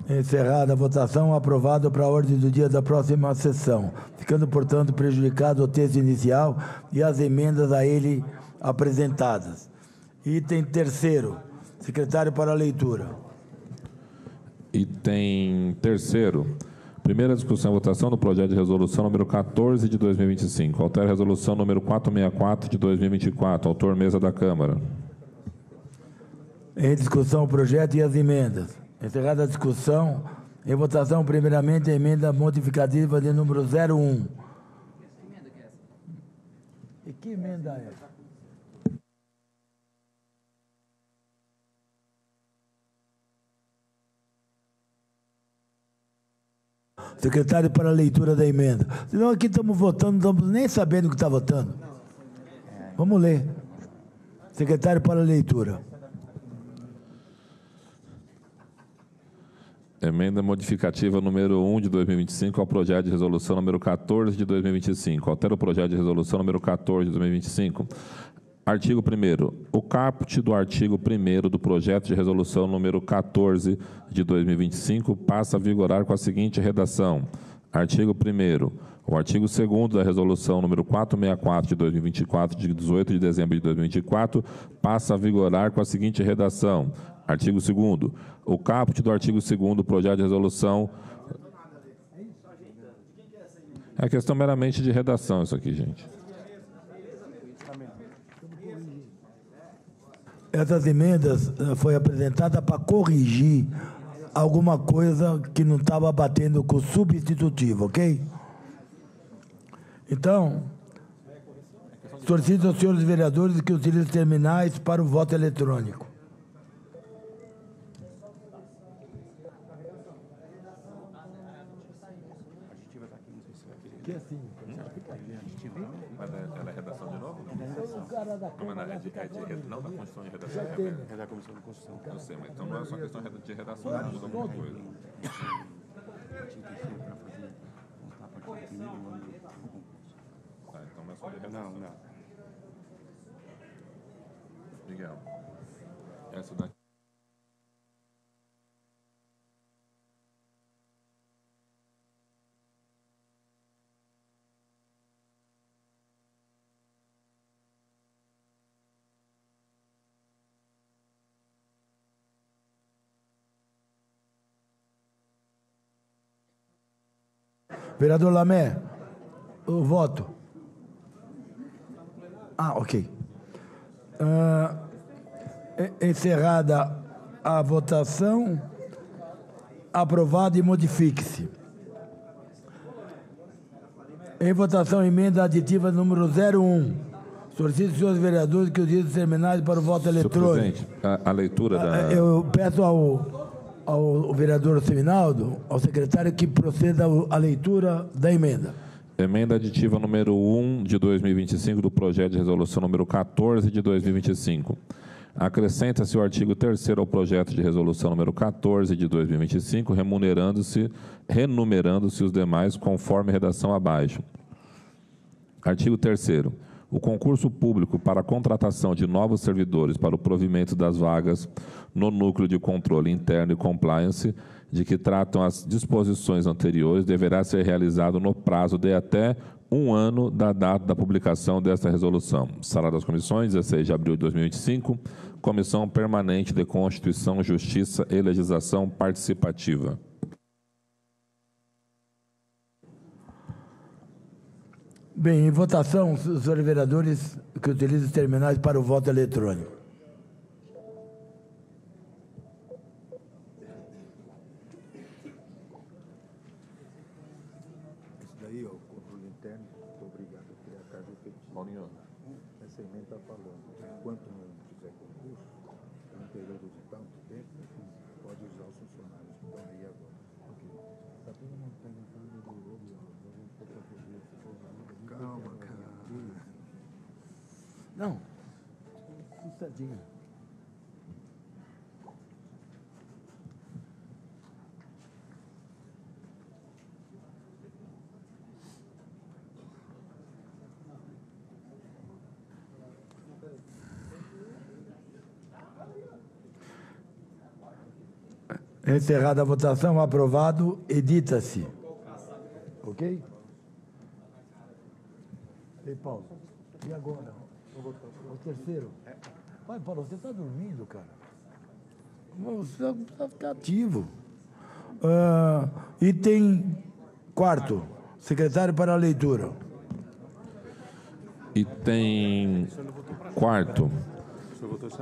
Encerrada a votação, aprovado para a ordem do dia da próxima sessão, ficando, portanto, prejudicado o texto inicial e as emendas a ele apresentadas. Item terceiro, secretário para a leitura. Item terceiro, primeira discussão e votação do projeto de resolução número 14 de 2025. Altera a resolução número 464 de 2024. Autor, mesa da Câmara. Em discussão o projeto e as emendas. Encerrada a discussão, em votação, primeiramente, a emenda modificativa de número 01. E que emenda é essa? Secretário para a leitura da emenda. Senão aqui estamos votando, não estamos nem sabendo o que está votando. Vamos ler. Secretário para a leitura. Emenda modificativa número 1 de 2025 ao projeto de resolução número 14 de 2025. Altera o projeto de resolução número 14 de 2025. Artigo 1º. O caput do artigo 1º do projeto de resolução número 14 de 2025 passa a vigorar com a seguinte redação. Artigo 1º. O artigo 2º da resolução número 464 de 2024, de 18 de dezembro de 2024, passa a vigorar com a seguinte redação. Artigo 2º. O caput do artigo 2º do projeto de resolução... É questão meramente de redação isso aqui, gente. Essas emendas foi apresentada para corrigir alguma coisa que não estava batendo com o substitutivo, ok? Então, solicito aos senhores vereadores que utilizem os terminais para o voto eletrônico. Que assim? Ela é redação de novo? Não da Constituição de redação. É da Comissão de Constituição. Eu sei, mas então não é só questão de redação, não muda muita coisa. Tá, então não é só de redação. Não. Miguel, essa daqui. Vereador Lamé, o voto. Ok. Encerrada a votação, aprovado e modifique-se. Em votação, emenda aditiva número 01. Solicito os senhores vereadores que utilizem os terminais para o voto eletrônico. Senhor presidente, a leitura da... Eu peço ao vereador Seminaldo, ao secretário, que proceda à leitura da emenda. Emenda aditiva número 1 de 2025 do projeto de resolução número 14 de 2025. Acrescenta-se o artigo 3º ao projeto de resolução número 14 de 2025, renumerando-se os demais conforme a redação abaixo. Artigo 3º. O concurso público para a contratação de novos servidores para o provimento das vagas no Núcleo de Controle Interno e Compliance, de que tratam as disposições anteriores, deverá ser realizado no prazo de até 1 ano da data da publicação desta resolução. Sala das Comissões, 16 de abril de 2025, Comissão Permanente de Constituição, Justiça e Legislação Participativa. Bem, em votação, os senhores vereadores que utilizam os terminais para o voto eletrônico. Isso daí, ó, o controle interno, estou obrigado a criar cargo efetivo. Paulinho. Essa emenda está falando, enquanto não tiver concurso, no período de tanto tempo, pode usar os funcionários que estão aí agora. Ok. Está todo mundo perguntando do calma, cara. Não. Um instantinho. Encerrada a votação, aprovado, edita-se. Ok? Ei, Paulo, e agora? O terceiro? Vai, Paulo, você está dormindo, cara? Você está ficar ativo. Item 4, secretário para a leitura. Item 4.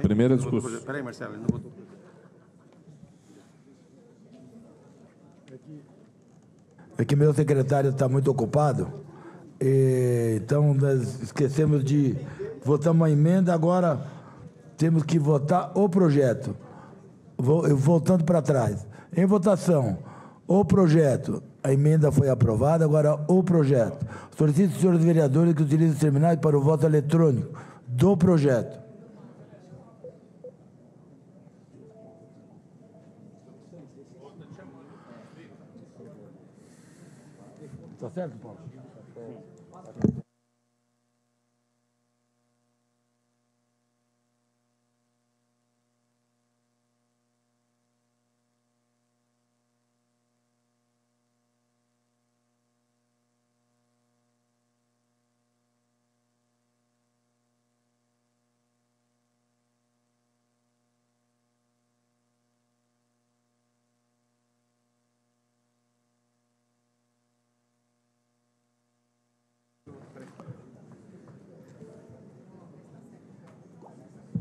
Primeira discussão. Peraí, Marcelo, ele não votou. É que meu secretário está muito ocupado, então nós esquecemos de votar uma emenda, agora temos que votar o projeto. Voltando para trás. Em votação, o projeto, a emenda foi aprovada, agora o projeto. Solicito os senhores vereadores que utilizem os terminais para o voto eletrônico do projeto. Tá certo, Paulo?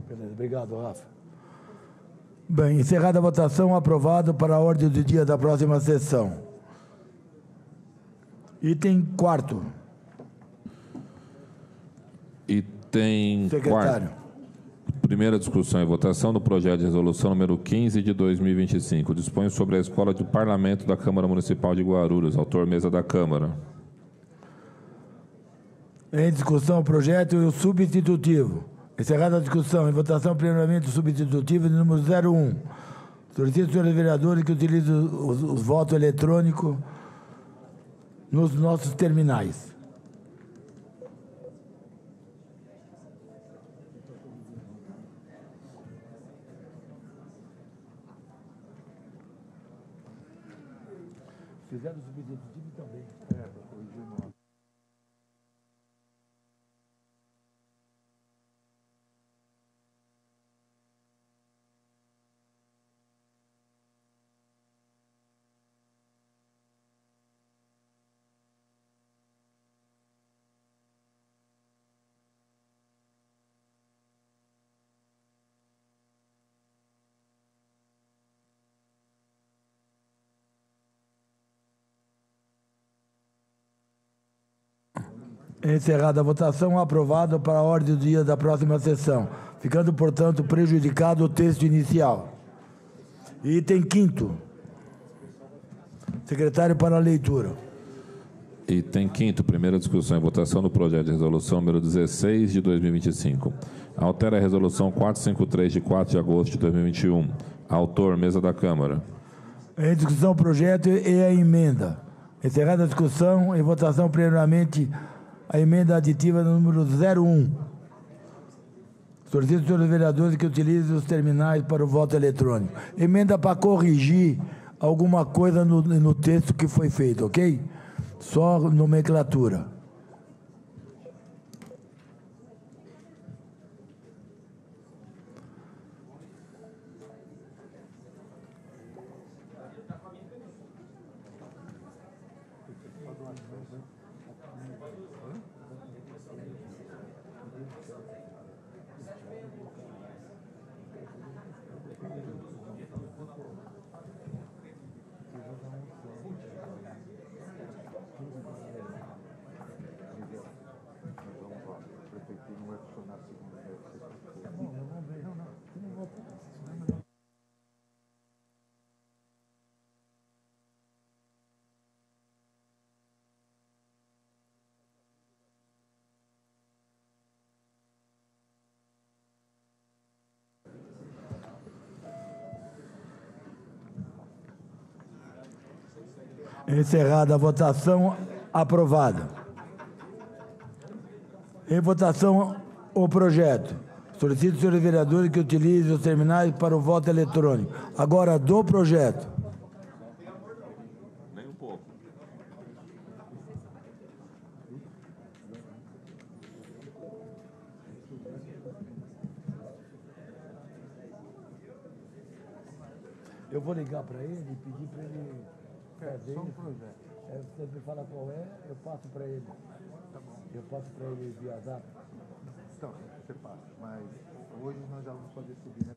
Beleza, obrigado, Rafa. Bem, encerrada a votação, aprovado para a ordem do dia da próxima sessão. Item 4. Item 4. Secretário. Primeira discussão e votação do projeto de resolução número 15 de 2025. Dispõe sobre a Escola de Parlamento da Câmara Municipal de Guarulhos. Autor, mesa da Câmara. Em discussão o projeto e o substitutivo. Encerrada a discussão, em votação, primeiramente o substitutivo de número 01. Solicito aos senhores vereadores que utilizem o voto eletrônico nos nossos terminais. Fizeram o substitutivo também. Encerrada a votação, aprovado para a ordem do dia da próxima sessão, ficando, portanto, prejudicado o texto inicial. Item 5º. Secretário para a leitura. Item 5º, primeira discussão e votação do projeto de resolução número 16 de 2025. Altera a resolução 453 de 4 de agosto de 2021. Autor, mesa da Câmara. Em discussão o projeto e a emenda. Encerrada a discussão e votação, primeiramente, a emenda aditiva número 01. Solicito aos senhores vereadores que utilizem os terminais para o voto eletrônico. Emenda para corrigir alguma coisa no texto que foi feito, ok? Só nomenclatura. Encerrada a votação, aprovada. Em votação, o projeto. Solicito aos senhores vereadores que utilizem os terminais para o voto eletrônico. Agora, do projeto. Nem um pouco. Eu vou ligar para ele e pedir para ele fazer. Só um projeto. Você me fala qual é, eu passo para ele. Tá bom. Eu passo para ele via zap. Então, você passa, mas hoje nós já vamos fazer subir, né?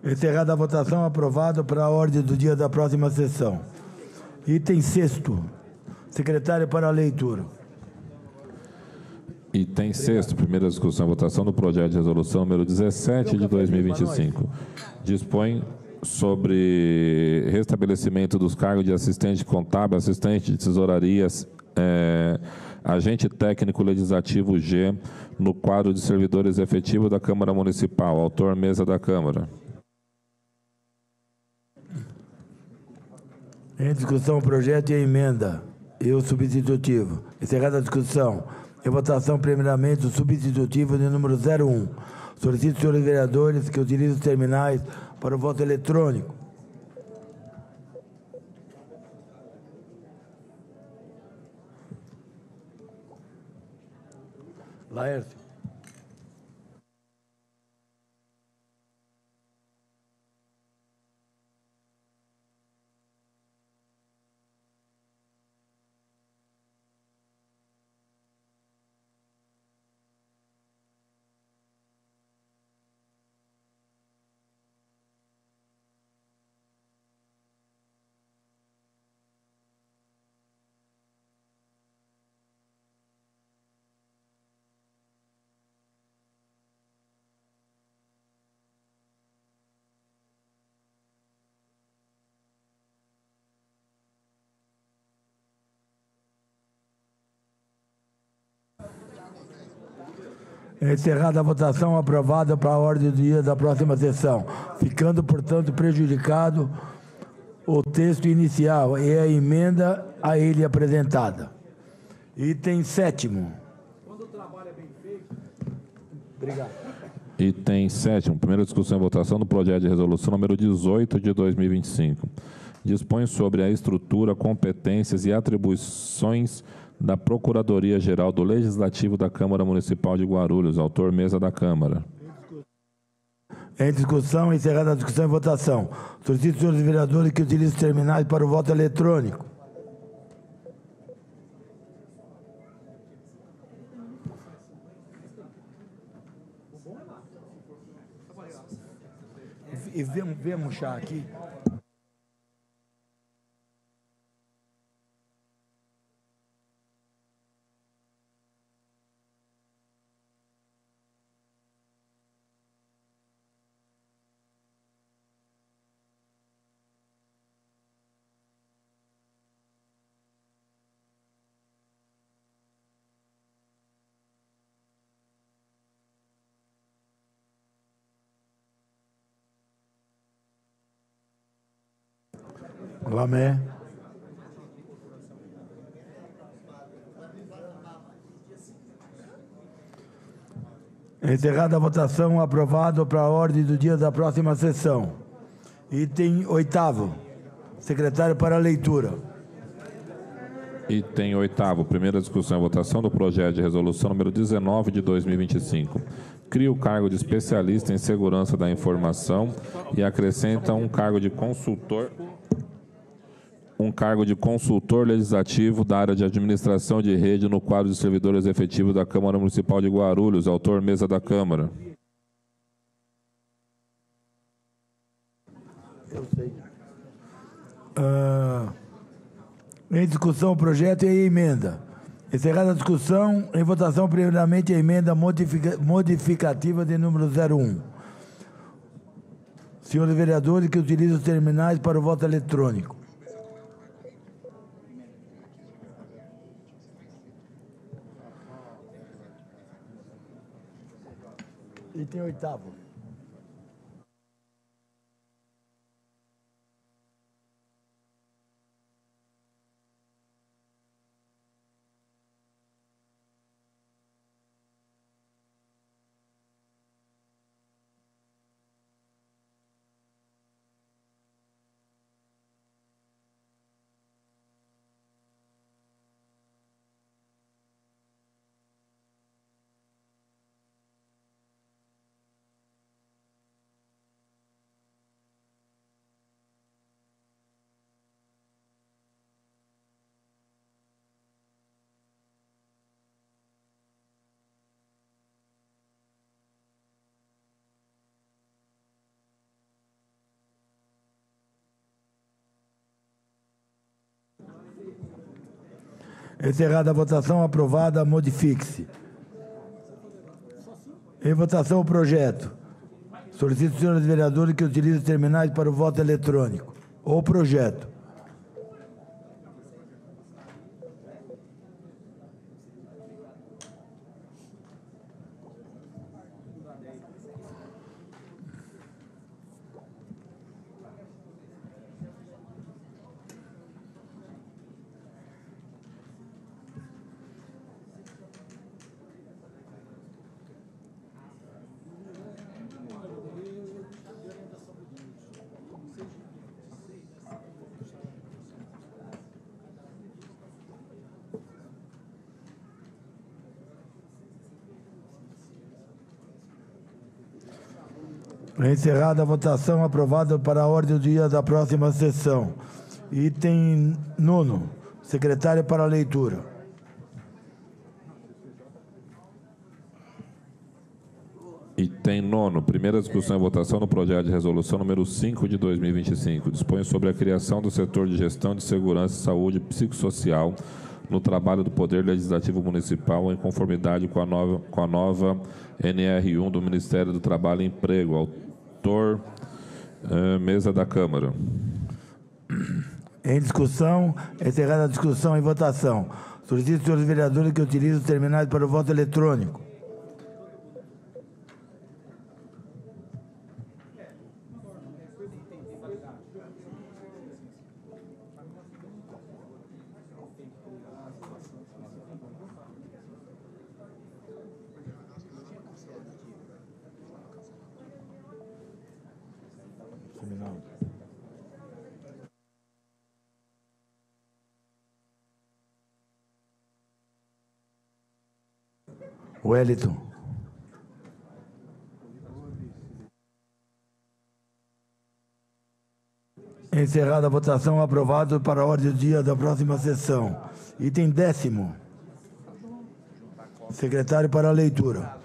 Encerrada a votação, aprovado para a ordem do dia da próxima sessão. Item 6º. Secretário para a leitura. Item 6º, primeira discussão e votação do projeto de resolução número 17 de 2025. Dispõe sobre restabelecimento dos cargos de assistente contábil, assistente de tesouraria, agente técnico legislativo G, no quadro de servidores efetivos da Câmara Municipal. Autor, mesa da Câmara. Em discussão, o projeto e a emenda e o substitutivo. Encerrada a discussão. Em votação, primeiramente, o substitutivo de número 01. Solicito aos senhores vereadores que utilizem os terminais para o voto eletrônico. Laércio. Encerrada a votação, aprovada para a ordem do dia da próxima sessão, ficando, portanto, prejudicado o texto inicial e a emenda a ele apresentada. Item 7º. Quando o trabalho é bem feito. Obrigado. Item 7º, primeira discussão e votação do projeto de resolução número 18 de 2025. Dispõe sobre a estrutura, competências e atribuições da Procuradoria-Geral do Legislativo da Câmara Municipal de Guarulhos. Autor, mesa da Câmara. Em discussão, encerrada a discussão e votação. Solicito, senhores vereadores, que utilizem os terminais para o voto eletrônico. E vemos um chá aqui. Amém. Encerrada a votação, aprovado para a ordem do dia da próxima sessão. Item 8º. Secretário para a leitura. Item 8º, primeira discussão e votação do projeto de resolução número 19 de 2025. Cria o cargo de especialista em segurança da informação e acrescenta um cargo de consultor legislativo da área de administração de rede no quadro de servidores efetivos da Câmara Municipal de Guarulhos. Autor, mesa da Câmara. Eu sei. Em discussão o projeto e a emenda. Encerrada a discussão, em votação, primeiramente a emenda modificativa de número 01. Senhores vereadores que utilizam os terminais para o voto eletrônico. Item 8º. Encerrada a votação, aprovada, modifique-se. Em votação o projeto. Solicito, senhores vereadores, que utilizem os terminais para o voto eletrônico. O projeto. Encerrada a votação, aprovada para a ordem do dia da próxima sessão. Item 9. Secretário para a leitura. Item 9. Primeira discussão e votação do projeto de resolução número 5 de 2025. Dispõe sobre a criação do setor de gestão de segurança e saúde psicossocial no trabalho do Poder Legislativo Municipal em conformidade com a nova NR1 do Ministério do Trabalho e Emprego. Autor, mesa da Câmara. Em discussão, encerrada a discussão e votação. Solicito, senhores vereadores, que utilizem os terminais para o voto eletrônico. Wellington. Encerrada a votação, aprovado para a ordem do dia da próxima sessão. Item 10º. Secretário para a leitura.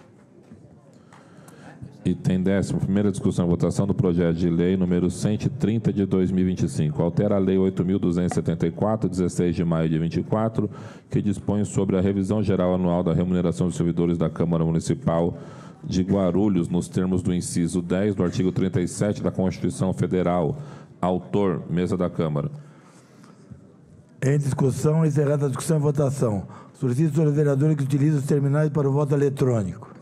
Item 10º, primeira discussão e votação do projeto de lei número 130 de 2025. Altera a lei 8.274, 16 de maio de 24, que dispõe sobre a revisão geral anual da remuneração dos servidores da Câmara Municipal de Guarulhos, nos termos do inciso 10 do artigo 37 da Constituição Federal. Autor, mesa da Câmara. Em discussão, encerrada a discussão e votação. Solicito aos vereadores que utilizem os terminais para o voto eletrônico.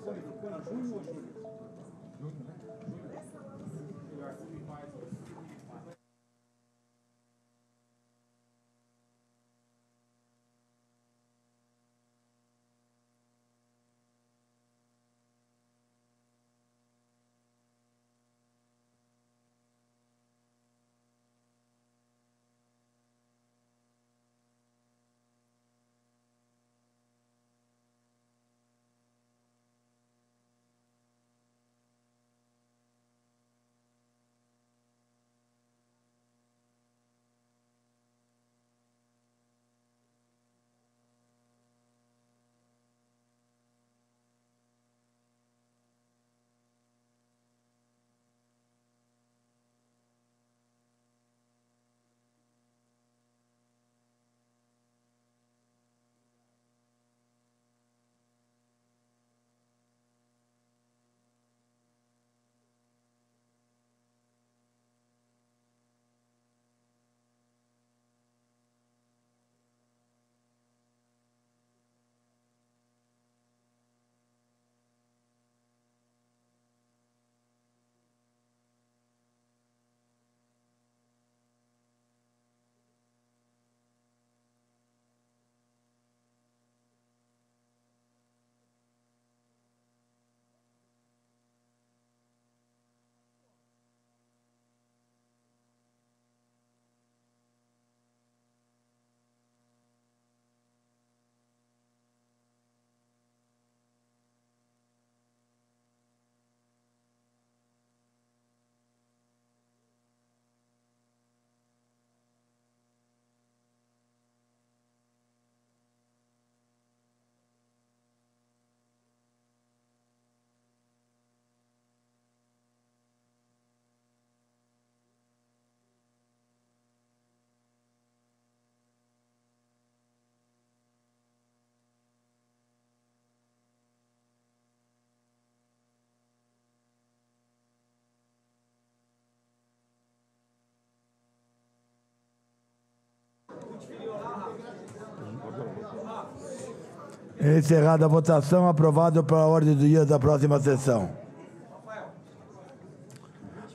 Encerrada a votação, aprovado para a ordem do dia da próxima sessão.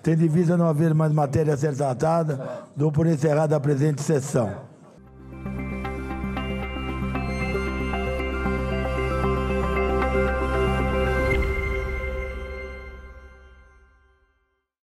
Tendo em vista não haver mais matéria a ser tratada, dou por encerrada a presente sessão.